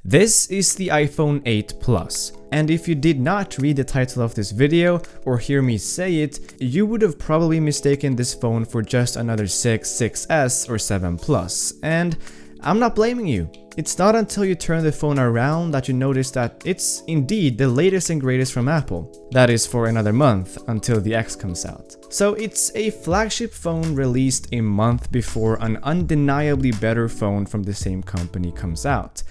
This is the iPhone 8 Plus, and if you did not read the title of this video or hear me say it, you would have probably mistaken this phone for just another 6, 6S or 7 Plus, and I'm not blaming you. It's not until you turn the phone around that you notice that it's indeed the latest and greatest from Apple. That is for another month until the X comes out. So it's a flagship phone released a month before an undeniably better phone from the same company comes out.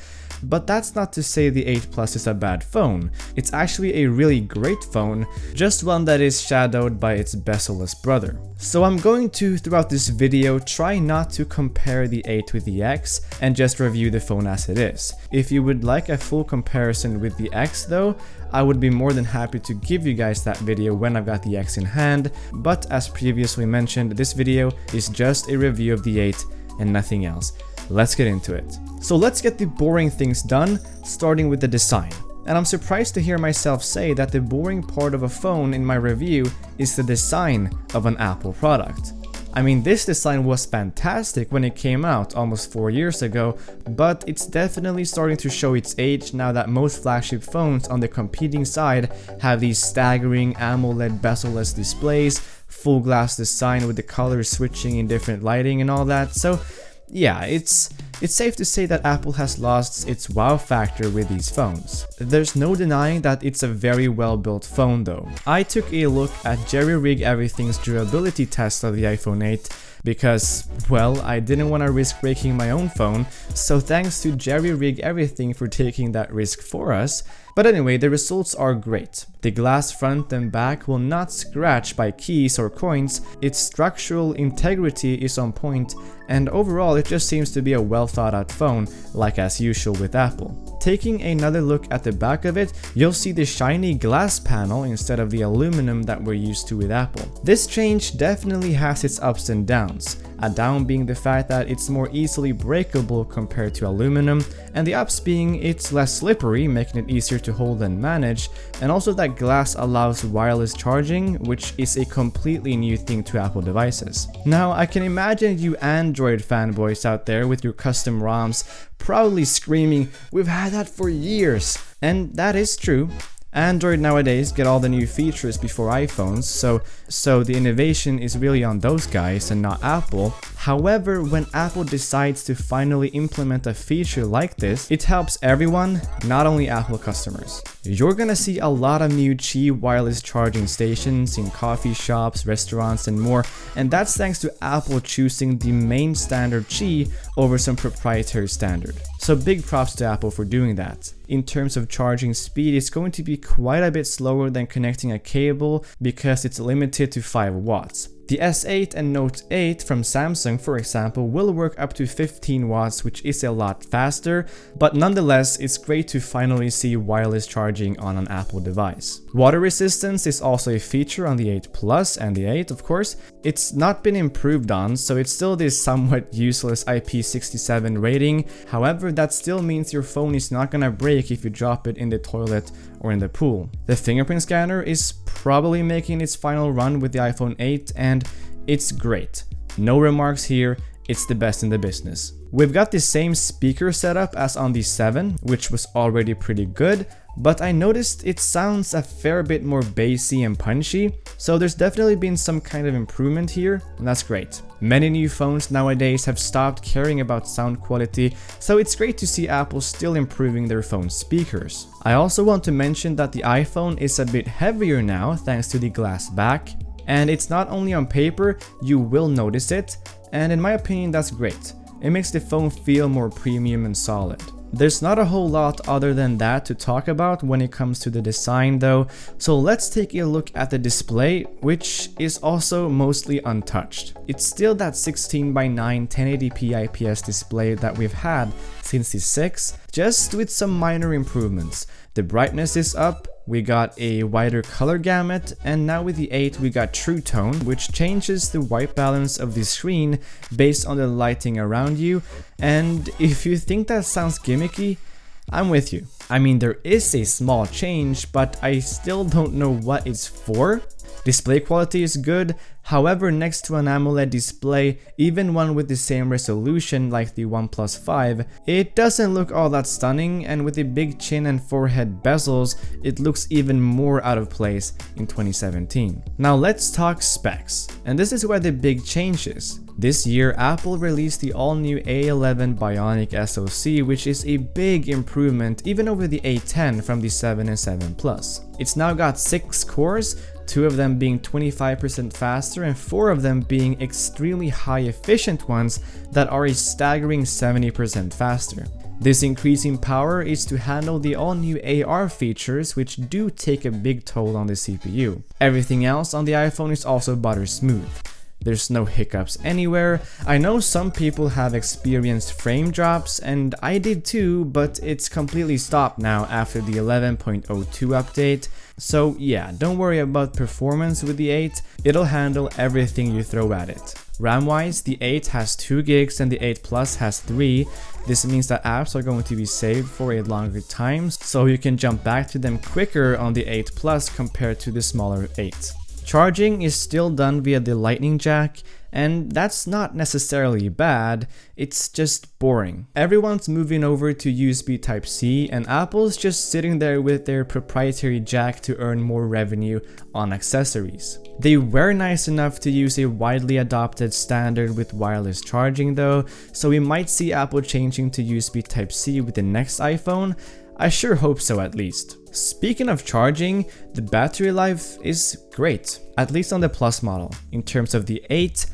But that's not to say the 8 Plus is a bad phone. It's actually a really great phone, just one that is shadowed by its bezel-less brother. So I'm going to, throughout this video, try not to compare the 8 with the X and just review the phone as it is. If you would like a full comparison with the X though, I would be more than happy to give you guys that video when I've got the X in hand, but as previously mentioned, this video is just a review of the 8 and nothing else. Let's get into it. So let's get the boring things done, starting with the design. And I'm surprised to hear myself say that the boring part of a phone in my review is the design of an Apple product. I mean, this design was fantastic when it came out almost 4 years ago, but it's definitely starting to show its age now that most flagship phones on the competing side have these staggering AMOLED bezel-less displays, full glass design with the colors switching in different lighting and all that. So yeah, it's safe to say that Apple has lost its wow factor with these phones. There's no denying that it's a very well built phone though. I took a look at Jerry-Rig Everything's durability test of the iPhone 8 because, well, I didn't want to risk breaking my own phone, so thanks to Jerry-Rig Everything for taking that risk for us. But anyway, the results are great. The glass front and back will not scratch by keys or coins, its structural integrity is on point, and overall it just seems to be a well thought out phone, like as usual with Apple. Taking another look at the back of it, you'll see the shiny glass panel instead of the aluminum that we're used to with Apple. This change definitely has its ups and downs, a down being the fact that it's more easily breakable compared to aluminum, and the ups being it's less slippery, making it easier to hold and manage, and also that glass allows wireless charging, which is a completely new thing to Apple devices. Now, I can imagine you Android fanboys out there with your custom ROMs proudly screaming, "We've had that for years!" And that is true. Android nowadays get all the new features before iPhones, so the innovation is really on those guys and not Apple. However, when Apple decides to finally implement a feature like this, it helps everyone, not only Apple customers. You're gonna see a lot of new Qi wireless charging stations in coffee shops, restaurants, and more, and that's thanks to Apple choosing the main standard Qi over some proprietary standard. So big props to Apple for doing that. In terms of charging speed, it's going to be quite a bit slower than connecting a cable because it's limited to 5 watts. The S8 and Note 8 from Samsung, for example, will work up to 15 watts, which is a lot faster, but nonetheless, it's great to finally see wireless charging on an Apple device. Water resistance is also a feature on the 8 Plus and the 8, of course. It's not been improved on, so it's still this somewhat useless IP67 rating. However, that still means your phone is not gonna break if you drop it in the toilet or in the pool. The Fingerprint Scanner is probably making its final run with the iPhone 8, and it's great. No remarks here, it's the best in the business. We've got the same speaker setup as on the 7, which was already pretty good, but I noticed it sounds a fair bit more bassy and punchy, so there's definitely been some kind of improvement here, and that's great. Many new phones nowadays have stopped caring about sound quality, so it's great to see Apple still improving their phone speakers. I also want to mention that the iPhone is a bit heavier now thanks to the glass back, and it's not only on paper, you will notice it, and in my opinion that's great. It makes the phone feel more premium and solid. There's not a whole lot other than that to talk about when it comes to the design though, so let's take a look at the display, which is also mostly untouched. It's still that 16:9 1080p IPS display that we've had since the 6, just with some minor improvements. The brightness is up, we got a wider color gamut, and now with the 8 we got True Tone, which changes the white balance of the screen based on the lighting around you, and if you think that sounds gimmicky, I'm with you. I mean, there is a small change, but I still don't know what it's for. Display quality is good, however next to an AMOLED display, even one with the same resolution like the OnePlus 5, it doesn't look all that stunning, and with the big chin and forehead bezels, it looks even more out of place in 2017. Now let's talk specs, and this is where the big change is. This year, Apple released the all-new A11 Bionic SoC, which is a big improvement even over the A10 from the 7 and 7 Plus. It's now got 6 cores, 2 of them being 25% faster and 4 of them being extremely high efficient ones that are a staggering 70% faster. This increase in power is to handle the all-new AR features, which do take a big toll on the CPU. Everything else on the iPhone is also butter smooth. There's no hiccups anywhere. I know some people have experienced frame drops, and I did too, but it's completely stopped now after the 11.02 update. So yeah, don't worry about performance with the 8, it'll handle everything you throw at it. RAM-wise, the 8 has 2 gigs and the 8 Plus has 3. This means that apps are going to be saved for a longer time, so you can jump back to them quicker on the 8 Plus compared to the smaller 8. Charging is still done via the Lightning jack, and that's not necessarily bad, it's just boring. Everyone's moving over to USB Type-C, and Apple's just sitting there with their proprietary jack to earn more revenue on accessories. They were nice enough to use a widely adopted standard with wireless charging though, so we might see Apple changing to USB Type-C with the next iPhone. I sure hope so at least. Speaking of charging, the battery life is great, at least on the Plus model. In terms of the 8,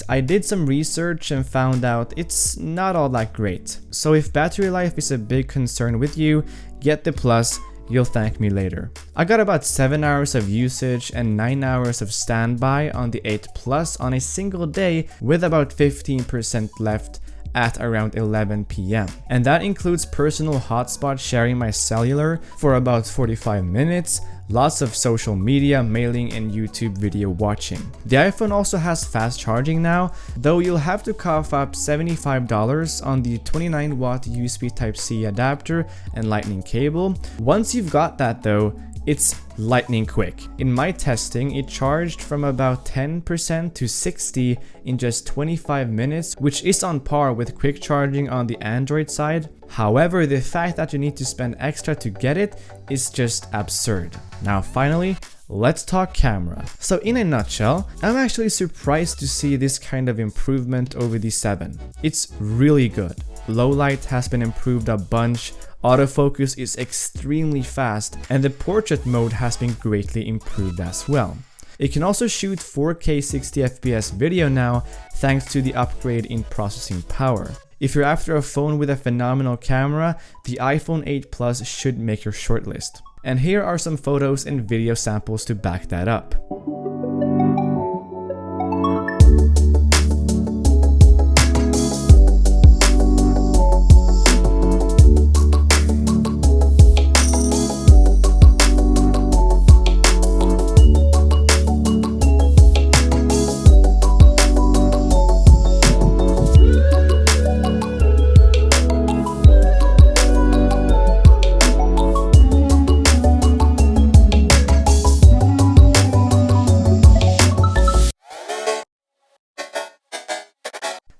I did some research and found out it's not all that great. So if battery life is a big concern with you, get the Plus, you'll thank me later. I got about 7 hours of usage and 9 hours of standby on the 8 Plus on a single day, with about 15% left at around 11 PM. And that includes personal hotspot sharing my cellular for about 45 minutes, lots of social media, mailing, and YouTube video watching. The iPhone also has fast charging now, though you'll have to cough up $75 on the 29-watt USB Type-C adapter and Lightning cable. Once you've got that though, it's lightning quick. In my testing, it charged from about 10% to 60% in just 25 minutes, which is on par with quick charging on the Android side. However, the fact that you need to spend extra to get it is just absurd. Now finally, let's talk camera. So in a nutshell, I'm actually surprised to see this kind of improvement over the 7. It's really good. Low light has been improved a bunch, autofocus is extremely fast, and the portrait mode has been greatly improved as well. It can also shoot 4K 60fps video now thanks to the upgrade in processing power. If you're after a phone with a phenomenal camera, the iPhone 8 Plus should make your shortlist. And here are some photos and video samples to back that up.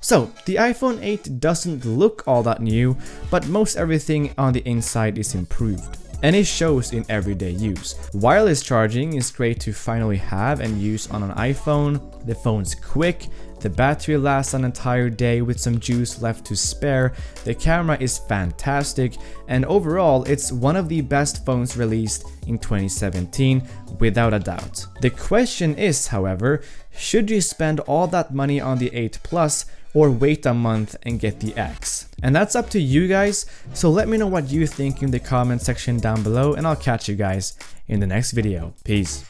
So, the iPhone 8 doesn't look all that new, but most everything on the inside is improved. And it shows in everyday use. Wireless charging is great to finally have and use on an iPhone. The phone's quick, the battery lasts an entire day with some juice left to spare, the camera is fantastic, and overall it's one of the best phones released in 2017 without a doubt. The question is, however, should you spend all that money on the 8 Plus or wait a month and get the X? And that's up to you guys, so let me know what you think in the comment section down below, and I'll catch you guys in the next video. Peace.